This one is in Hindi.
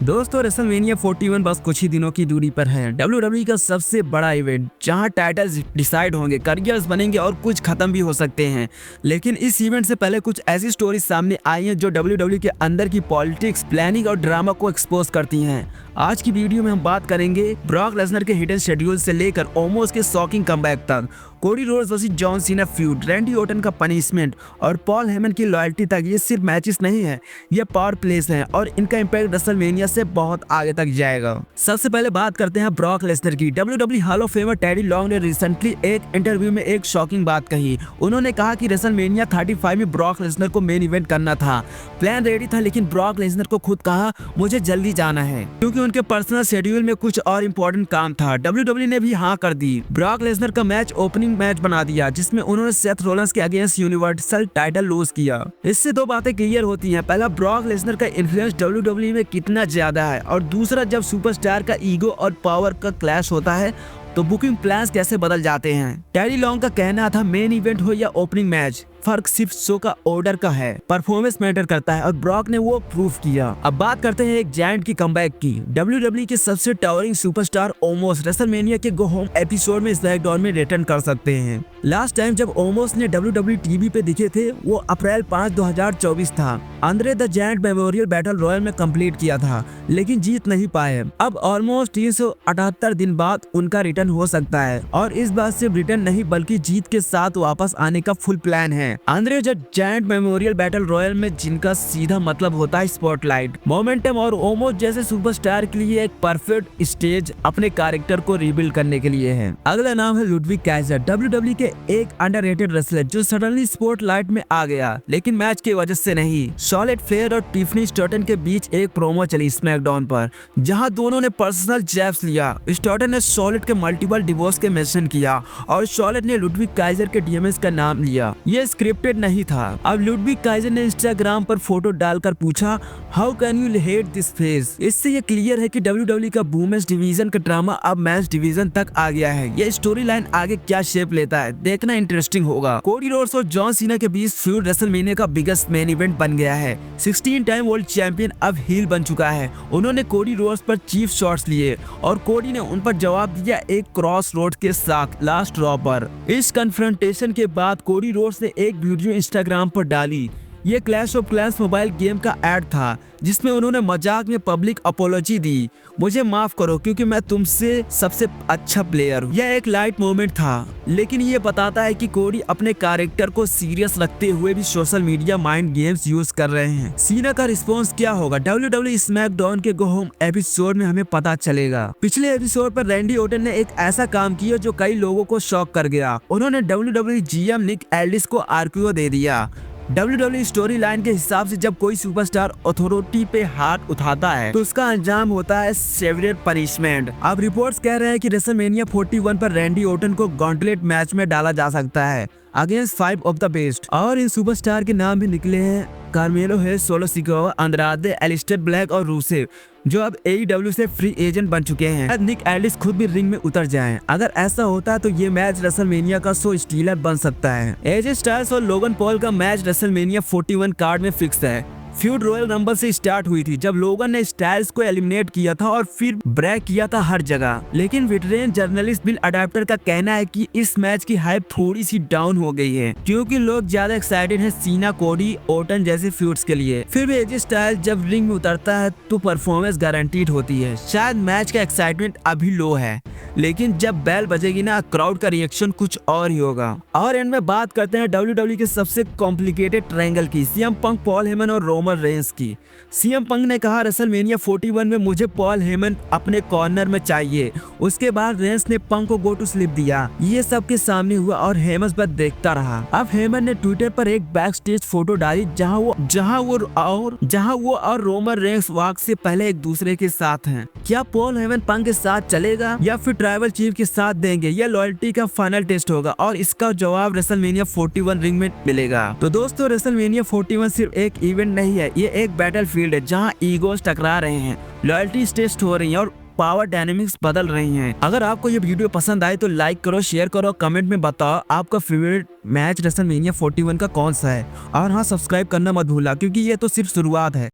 दोस्तों रेसलमेनिया 41 बस कुछ ही दिनों की दूरी पर है। WWE का सबसे बड़ा इवेंट जहां टाइटल्स डिसाइड होंगे, करियर्स बनेंगे और कुछ खत्म भी हो सकते हैं। लेकिन इस इवेंट से पहले कुछ ऐसी स्टोरी सामने आई हैं जो WWE के अंदर की पॉलिटिक्स, प्लानिंग और ड्रामा को एक्सपोज करती हैं। आज की वीडियो में हम बात करेंगे ब्रॉक लेसनर के हिडन शेड्यूल से लेकर ओमोस के शॉकिंग कमबैक तक, Cody Rhodes versus John Cena feud, Randy Orton का पनिशमेंट और पॉल हेमन की लॉयल्टी तक। ये सिर्फ मैचेस नहीं है, ये पावर प्लेस हैं और इनका इम्पैक्ट रेसलमेनिया से बहुत आगे तक जाएगा। सबसे पहले बात करते हैं ब्रॉक लेसनर की। WWE hall of famer teddy long ने रिसेंटली एक इंटरव्यू में एक शॉकिंग बात कही। उन्होंने कहा कि रेसलमेनिया 35 में ब्रॉक लेसनर को मेन इवेंट करना था, प्लान रेडी था, लेकिन ब्रॉक लेसनर को खुद कहा मुझे जल्दी जाना है क्योंकि उनके पर्सनल शेड्यूल में कुछ और इम्पोर्टेंट काम था। WWE ने भी हाँ कर दी। ब्रॉक लेसनर का मैच ओपनिंग मैच बना दिया जिसमें उन्होंने सेथ रोलेंस के अगेंस्ट यूनिवर्सल टाइटल लूज किया। इससे दो बातें क्लियर होती हैं। पहला, ब्रॉक लेसनर का इन्फ्लुएंस WWE में कितना ज्यादा है, और दूसरा, जब सुपरस्टार का ईगो और पावर का क्लैश होता है तो बुकिंग प्लान्स कैसे बदल जाते हैं। टेडी लॉन्ग का कहना था मेन इवेंट हो या ओपनिंग मैच, फर्क सिर्फ शो का ऑर्डर का है, परफॉर्मेंस मैटर करता है और ब्रॉक ने वो प्रूफ किया। अब बात करते हैं एक जायंट की कमबैक की। WWE के सबसे टावरिंग सुपरस्टार ओमोस रेसलमेनिया के गो होम एपिसोड में स्मैकडाउन में रिटर्न कर सकते हैं। लास्ट टाइम जब ओमोस ने WWE टीवी पे दिखे थे वो अप्रैल 5, 2024 था। Andre the giant memorial battle royal में कंप्लीट किया था लेकिन जीत नहीं पाए। अब ऑलमोस्ट 378 दिन बाद उनका रिटर्न हो सकता है और इस बार सिर्फ रिटर्न नहीं बल्कि जीत के साथ वापस आने का फुल प्लान है। Andre the giant memorial battle royal में जिनका सीधा मतलब होता है स्पॉटलाइट, मोमेंटम और ओमोस जैसे सुपरस्टार के लिए एक परफेक्ट स्टेज अपने कैरेक्टर को रिबिल्ड करने के लिए है। अगला नाम है लुडविग काइजर, WWE के एक अंडररेटेड रेसलर जो सडनली स्पॉटलाइट में आ गया लेकिन मैच की वजह से नहीं। शॉलेट फ्लेयर और टिफनी स्टॉर्टन के बीच एक प्रोमो चली स्मैकडाउन पर जहां दोनों ने पर्सनल जैब्स लिया। स्टॉर्टन ने शॉलेट के मल्टीपल डिवोर्स के मेंशन किया और शॉलेट ने लुडविग काइजर के डीएमएस का नाम लिया। ये स्क्रिप्टेड नहीं था। अब लुडविग काइजर ने इंस्टाग्राम पर फोटो डालकर पूछा how can you hate this face. इससे ये क्लियर है कि WWE का वुमेन्स डिवीजन का ड्रामा अब मेंस डिवीजन तक आ गया है। ये स्टोरी लाइन आगे क्या शेप लेता है देखना इंटरेस्टिंग होगा। कोडी रोड्स और जॉन सीना के बीच फ्यूड रेसलमेनिया का बिगेस्ट मेन इवेंट बन गया है। 16 टाइम वर्ल्ड चैंपियन अब हील बन चुका है। उन्होंने कोडी रोड्स पर चीफ शॉट्स लिए और कोडी ने उन पर जवाब दिया एक क्रॉस रोड के साथ लास्ट रॉ पर। इस कन्फ्रंटेशन के बाद कोडी रोड्स ने एक वीडियो इंस्टाग्राम पर डाली। ये clash of clans mobile game का एड था जिसमें उन्होंने मजाक में पब्लिक अपोलॉजी दी, मुझे माफ करो क्योंकि मैं तुमसे सबसे अच्छा प्लेयर हूँ। यह एक लाइट मोमेंट था लेकिन ये बताता है कि कोडी अपने कैरेक्टर को सीरियस रखते हुए भी social media mind games use कर रहे हैं। सीना का रिस्पॉन्स क्या होगा WWE स्मैकडाउन के गो होम एपिसोड में हमें पता चलेगा। पिछले एपिसोड पर रैंडी ऑर्टन ने एक ऐसा काम किया जो कई लोगों को शॉक कर गया। उन्होंने WWE GM निक एल्डिस को RKO दे दिया। WWE स्टोरी लाइन के हिसाब से जब कोई सुपरस्टार अथॉरिटी पे हाथ उठाता है तो उसका अंजाम होता है सेवियर पनिशमेंट। अब रिपोर्ट्स कह रहे हैं कि रेसलमेनिया 41 पर रैंडी ऑर्टन को गॉन्टलेट मैच में डाला जा सकता है अगेंस्ट 5 ऑफ द बेस्ट, और इन सुपरस्टार के नाम भी निकले हैं कार्मेलो है, सोलो सिकोवा, अंद्रादे, एलिस्टर ब्लैक और रूसेव जो अब AEW से फ्री एजेंट बन चुके हैं। निक एल्डिस खुद भी रिंग में उतर जाएं। अगर ऐसा होता है तो ये मैच रेसलमेनिया का शो स्टीलर बन सकता है। AJ स्टाइल्स और लोगन पॉल का मैच रेसलमेनिया 41 कार्ड में फिक्स है। फ्यूड रॉयल नंबर से स्टार्ट हुई थी जब लोगन ने स्टाइल्स को एलिमिनेट किया था और फिर ब्रेक किया था हर जगह। लेकिन वेटरन जर्नलिस्ट बिल अडाप्टर का कहना है कि इस मैच की हाइप थोड़ी सी डाउन हो गई है क्योंकि लोग ज्यादा एक्साइटेड हैं सीना, कोडी, ऑर्टन जैसे फ्यूड्स के लिए। फिर भी AJ स्टाइल्स जब रिंग में उतरता है तो परफॉर्मेंस गारंटीड होती है। शायद मैच का एक्साइटमेंट अभी लो है लेकिन जब बेल बजेगी ना क्राउड का रिएक्शन कुछ और ही होगा। और एंड में बात करते हैं WWE के सबसे कॉम्प्लिकेटेड ट्रायंगल की, CM पंक, पॉल हेमन और रोमन रेंस की। CM पंक ने कहा रेसलमेनिया 41 में मुझे पॉल हेमन अपने कॉर्नर में चाहिए। उसके बाद रेंस ने पंक को गो टू स्लिप दिया। ये सब के सामने हुआ और हेमस बस देखता रहा। अब हेमन ने ट्विटर पर एक बैक स्टेज फोटो डाली जहां वो और रोमन रेंस वॉक से पहले एक दूसरे के साथ हैं। क्या पॉल हेमन पंक के साथ चलेगा या फिर ट्राइबल चीफ के साथ देंगे? यह लॉयल्टी का फाइनल टेस्ट होगा और इसका जवाब रेसलमेनिया 41 रिंग में मिलेगा। तो दोस्तों रेसलमेनिया 41 सिर्फ एक इवेंट नहीं है, ये एक बैटल फील्ड है जहां ईगोस टकरा रहे हैं, लॉयल्टी टेस्ट हो रही है और पावर डायनेमिक्स बदल रही हैं। अगर आपको ये वीडियो पसंद आए तो लाइक करो, शेयर करो, कमेंट में बताओ आपका फेवरेट मैच रेसलमेनिया 41 का कौन सा है। और हाँ, सब्सक्राइब करना मत भूलना क्योंकि ये तो सिर्फ शुरुआत है।